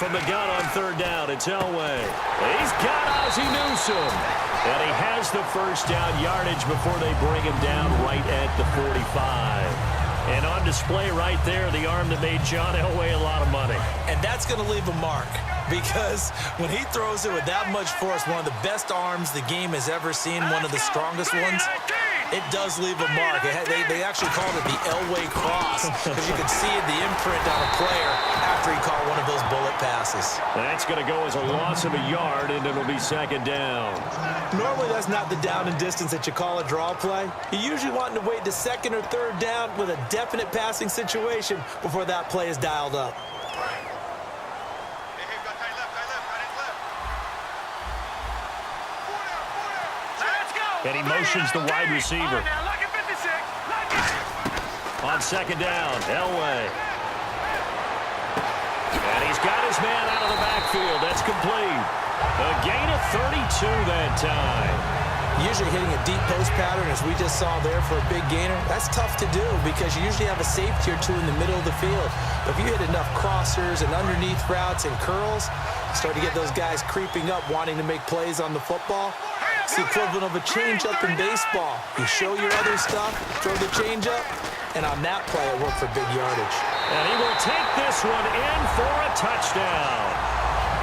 from the gun on third down. It's Elway. He's got Ozzie Newsome. And he has the first down yardage before they bring him down right at the 45. And on display right there, the arm that made John Elway a lot of money. And that's going to leave a mark because when he throws it with that much force, one of the best arms the game has ever seen, one of the strongest ones, it does leave a mark. They actually called it the Elway cross because you could see the imprint on a player after he caught one of those bullet passes. That's going to go as a loss of a yard, and it'll be second down. Normally, that's not the down and distance that you call a draw play. You usually want to wait to second or third down with a definite passing situation before that play is dialed up. And he motions the wide receiver. On second down, Elway. And he's got his man out of the backfield. That's complete. A gain of 32 that time. Usually hitting a deep post pattern, as we just saw there for a big gainer, that's tough to do because you usually have a safety or two in the middle of the field. But if you hit enough crossers and underneath routes and curls, you start to get those guys creeping up wanting to make plays on the football. It's the equivalent of a changeup in baseball. You show your other stuff, throw the changeup, and on that play it worked for big yardage. And he will take this one in for a touchdown.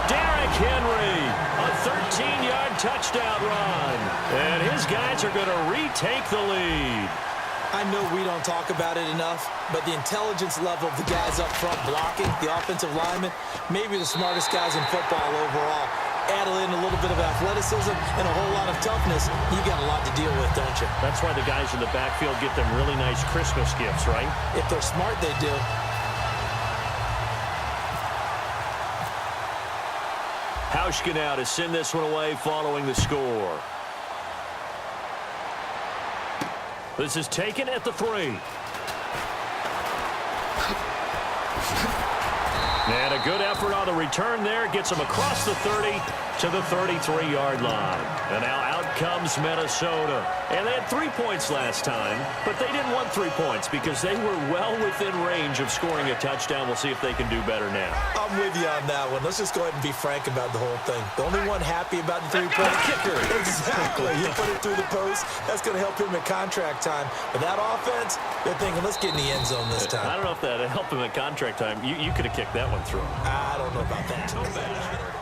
Derrick Henry, a 13-yard touchdown run. And his guys are going to retake the lead. I know we don't talk about it enough, but the intelligence level of the guys up front blocking, the offensive linemen, maybe the smartest guys in football overall. Add in a little bit of athleticism and a whole lot of toughness, you got a lot to deal with, don't you? That's why the guys in the backfield get them really nice Christmas gifts, right? If they're smart, they do. Hauschka now to send this one away following the score. This is taken at the 3. And a good effort on the return there. Gets him across the 30 to the 33-yard line. And now out comes Minnesota. And they had 3 points last time, but they didn't want 3 points because they were well within range of scoring a touchdown. We'll see if they can do better now. I'm with you on that one. Let's just go ahead and be frank about the whole thing. The only one happy about the 3-point kicker. Exactly. You put it through the post. That's going to help him at contract time. But that offense, they're thinking, let's get in the end zone this time. I don't know if that helped him at contract time. You could have kicked that one through. I don't know about that. No bad.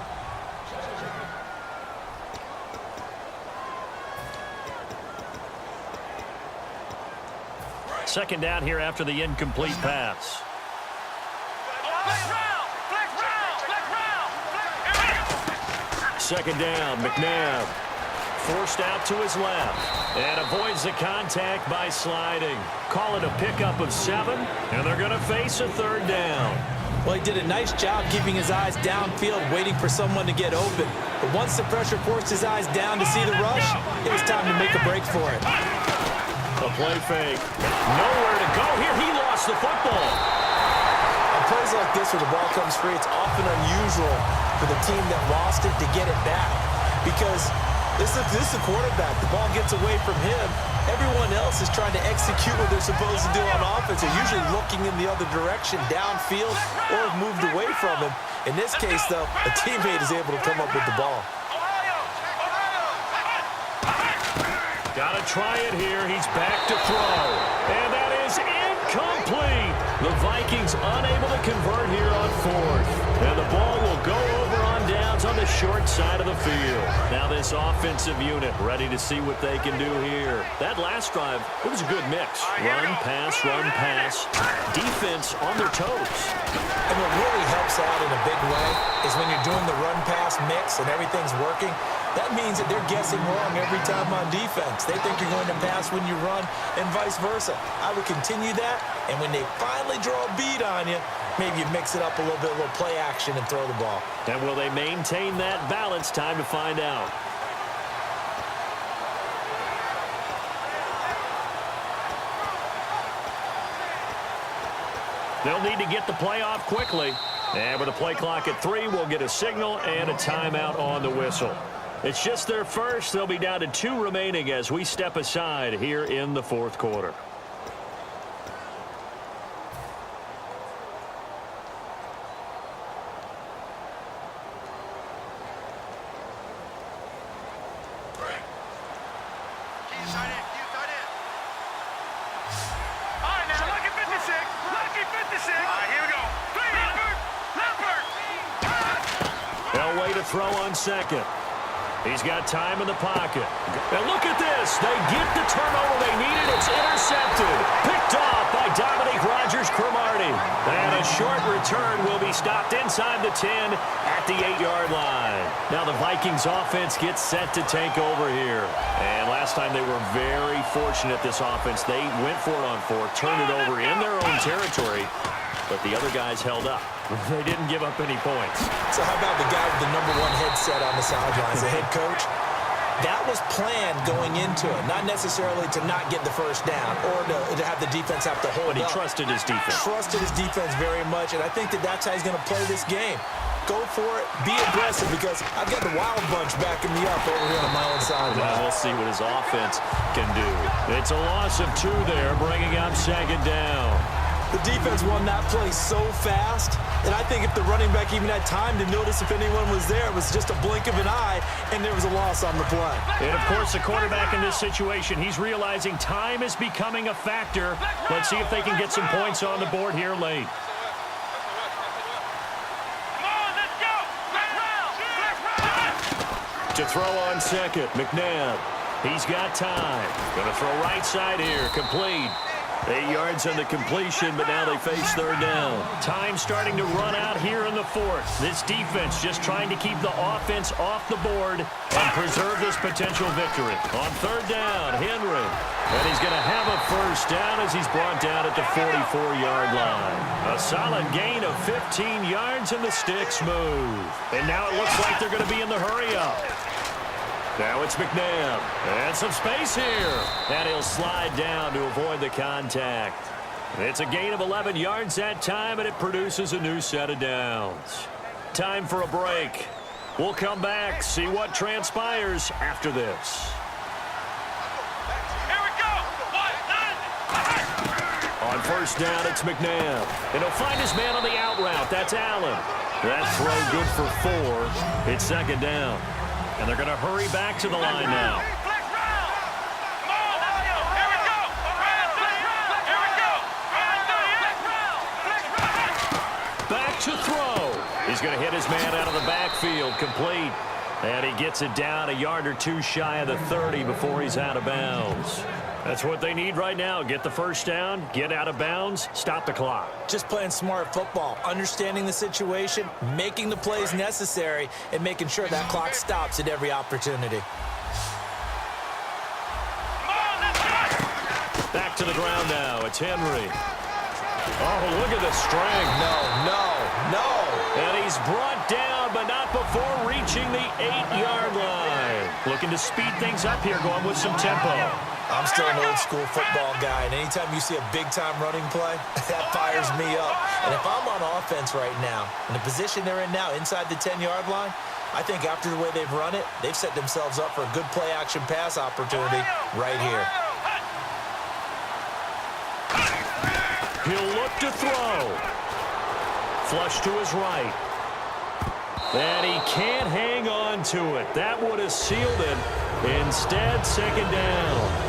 Second down here after the incomplete pass. Second down, McNabb. Forced out to his left. And avoids the contact by sliding. Call it a pickup of 7, and they're going to face a third down. Well, he did a nice job keeping his eyes downfield, waiting for someone to get open. But once the pressure forced his eyes down to see the rush, it was time to make a break for it. A play fake. Nowhere to go here. He lost the football. On plays like this where the ball comes free, it's often unusual for the team that lost it to get it back. Because this is the quarterback. The ball gets away from him. Everyone else is trying to execute what they're supposed to do on offense. They're usually looking in the other direction, downfield, or have moved away from him. In this case, though, a teammate is able to come up with the ball. Gotta try it here. He's back to throw. And that is incomplete. The Vikings unable to convert here on 4th. And the ball will go over on downs on the short side of the field. Now this offensive unit ready to see what they can do here. That last drive, it was a good mix. Run, pass, defense on their toes. And what really helps out in a big way is when you're doing the run-pass mix and everything's working, that means that they're guessing wrong every time on defense. They think you're going to pass when you run and vice versa. I would continue that, and when they finally draw a beat on you, maybe you mix it up a little bit, a little play action and throw the ball. And will they maintain that balance? Time to find out. They'll need to get the play off quickly. And with a play clock at 3, we'll get a signal and a timeout on the whistle. It's just their first. They'll be down to 2 remaining as we step aside here in the 4th quarter. All right, now, lucky 56. Lucky 56. All right, here we go. Leopard. They'll wait to throw on second. He's got time in the pocket. And look at this. They get the turnover they needed. It's intercepted. Picked off by Dominique Rodgers-Cromartie. And a short return will be stopped inside the 10 at the 8-yard line. Now the Vikings offense gets set to take over here. And last time they were very fortunate, this offense. They went for it on 4, turned it over in their own territory, but the other guys held up. They didn't give up any points. So how about the guy with the #1 headset on the sidelines, the head coach? That was planned going into it, not necessarily to not get the first down or to have the defense have to hold But he up. trusted his defense. Trusted his defense very much, and I think that's how he's going to play this game. Go for it, be aggressive, because I've got the wild bunch backing me up over here on my own sideline. Now we'll see what his offense can do. It's a loss of 2 there, bringing up second down. The defense won that play so fast, and I think if the running back even had time to notice if anyone was there, it was just a blink of an eye, and there was a loss on the play. And, of course, the quarterback in this situation, he's realizing time is becoming a factor. Let's see if they can get some points on the board here late. To throw on second, McNabb. He's got time. Going to throw right side here, complete. 8 yards on the completion, but now they face third down. Time starting to run out here in the 4th. This defense just trying to keep the offense off the board and preserve this potential victory. On third down, Henry. And he's going to have a first down as he's brought down at the 44-yard line. A solid gain of 15 yards, and the sticks move. And now it looks like they're going to be in the hurry-up. Now it's McNabb. And some space here. And he'll slide down to avoid the contact. It's a gain of 11 yards that time, and it produces a new set of downs. Time for a break. We'll come back, see what transpires after this. Here we go. On first down, it's McNabb. And he'll find his man on the out route. That's Allen. That throw good for 4. It's second down. And they're going to hurry back to the line now. Back to throw. He's going to hit his man out of the backfield, complete. And he gets it down a yard or 2 shy of the 30 before he's out of bounds. That's what they need right now. Get the first down, get out of bounds, stop the clock. Just playing smart football, understanding the situation, making the plays necessary, and making sure that clock stops at every opportunity. Back to the ground now. It's Henry. Oh, look at the strength. No. And he's brought down, but not before reaching the 8-yard line. Looking to speed things up here, going with some tempo. I'm still an old-school football guy, and anytime you see a big-time running play, that fires me up. And if I'm on offense right now, in the position they're in now, inside the 10-yard line, I think after the way they've run it, they've set themselves up for a good play-action pass opportunity right here. He'll look to throw. Flush to his right. And he can't hang on to it. That would have sealed it. Instead, second down.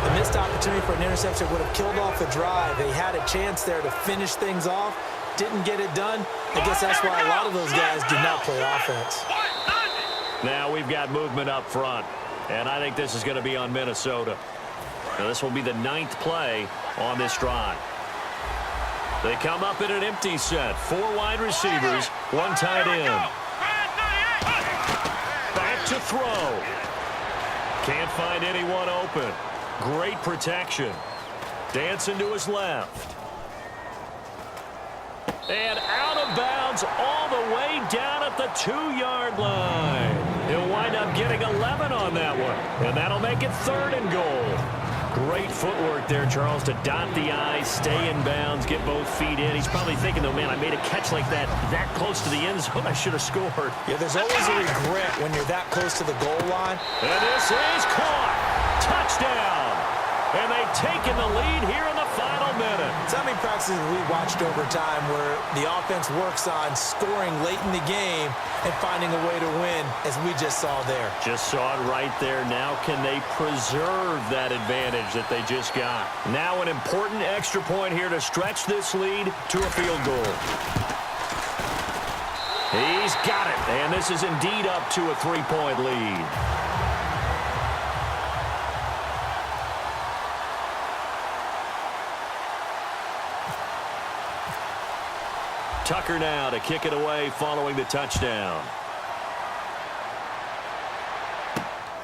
The missed opportunity for an interception would have killed off the drive. They had a chance there to finish things off. Didn't get it done. I guess that's why a lot of those guys did not play offense. Now we've got movement up front. And I think this is going to be on Minnesota. Now this will be the 9th play on this drive. They come up in an empty set. 4 wide receivers, 1 tight end. Back to throw. Can't find anyone open. Great protection. Dancing to his left. And out of bounds all the way down at the 2-yard line. He'll wind up getting 11 on that one. And that'll make it 3rd and goal. Great footwork there, Charles, to dot the I, stay in bounds, get both feet in. He's probably thinking, though, man, I made a catch like that close to the end zone. I should have scored. Yeah, there's always a regret when you're that close to the goal line. And this is caught. Touchdown. And they've taken the lead here in the final minute. So many practices we watched over time where the offense works on scoring late in the game and finding a way to win, as we just saw there. Just saw it right there. Now can they preserve that advantage that they just got? Now an important extra point here to stretch this lead to a field goal. He's got it, and this is indeed up to a 3-point lead. Tucker now to kick it away following the touchdown.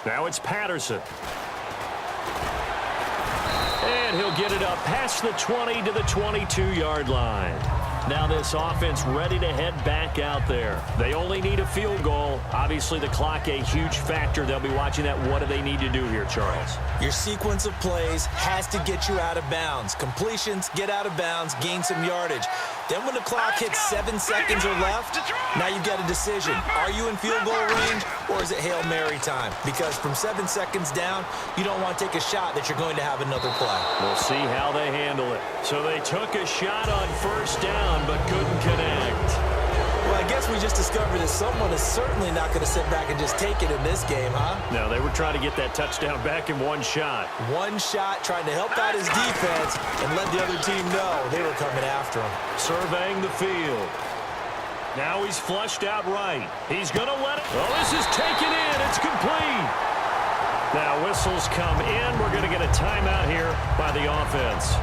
Now it's Patterson. And he'll get it up past the 20 to the 22-yard line. Now this offense ready to head back out there. They only need a field goal. Obviously the clock a huge factor. They'll be watching that. What do they need to do here, Charles? Your sequence of plays has to get you out of bounds. Completions, get out of bounds, gain some yardage. Then when the clock hits 7 seconds or left, now you've got a decision. Are you in field goal range or is it Hail Mary time? Because from 7 seconds down, you don't want to take a shot that you're going to have another play. We'll see how they handle it. So they took a shot on first down but couldn't connect. Well, I guess we just discovered that someone is certainly not going to sit back and just take it in this game, huh? No, they were trying to get that touchdown back in one shot. One shot, trying to help out his defense and let the other team know they were coming after him. Surveying the field. Now he's flushed out right. He's going to let it. Oh, this is taken in. It's complete. Now whistles come in. We're going to get a timeout here by the offense.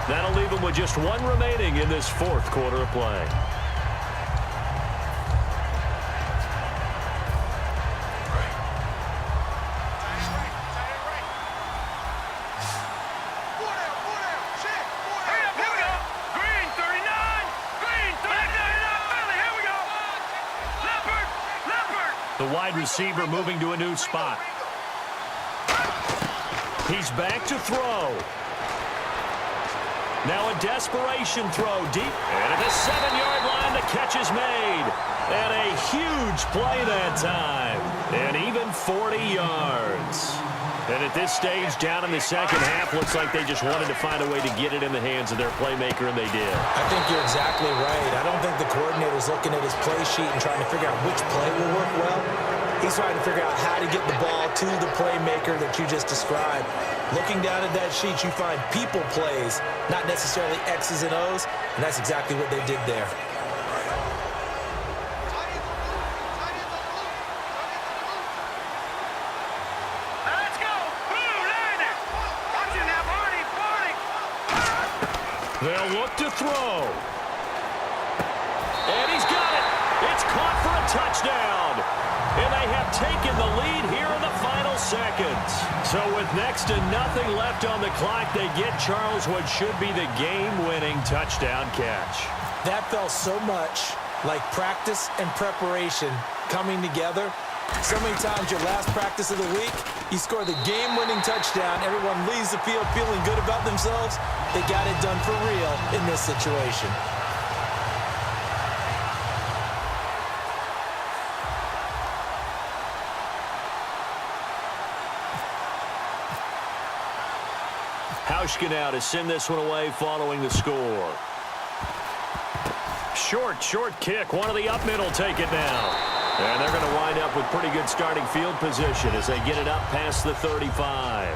That'll leave them with just one remaining in this fourth quarter of play. The wide receiver moving to a new spot. He's back to throw. Now a desperation throw deep. And at the 7-yard line, the catch is made. And a huge play that time. And even 40 yards. And at this stage, down in the second half, looks like they just wanted to find a way to get it in the hands of their playmaker, and they did. I think you're exactly right. I don't think the coordinator's looking at his play sheet and trying to figure out which play will work well. He's trying to figure out how to get the ball to the playmaker that you just described. Looking down at that sheet, you find people plays, not necessarily X's and O's, and that's exactly what they did there. They'll look to throw. And he's got it. It's caught for a touchdown. And they have taken the lead here in the final seconds. So with next to nothing left on the clock, they get Charles what should be the game-winning touchdown catch. That felt so much like practice and preparation coming together. So many times your last practice of the week, you score the game-winning touchdown. Everyone leaves the field feeling good about themselves. They got it done for real in this situation. Hauschka now to send this one away following the score. Short kick. One of the up mid will take it now. And they're going to wind up with pretty good starting field position as they get it up past the 35.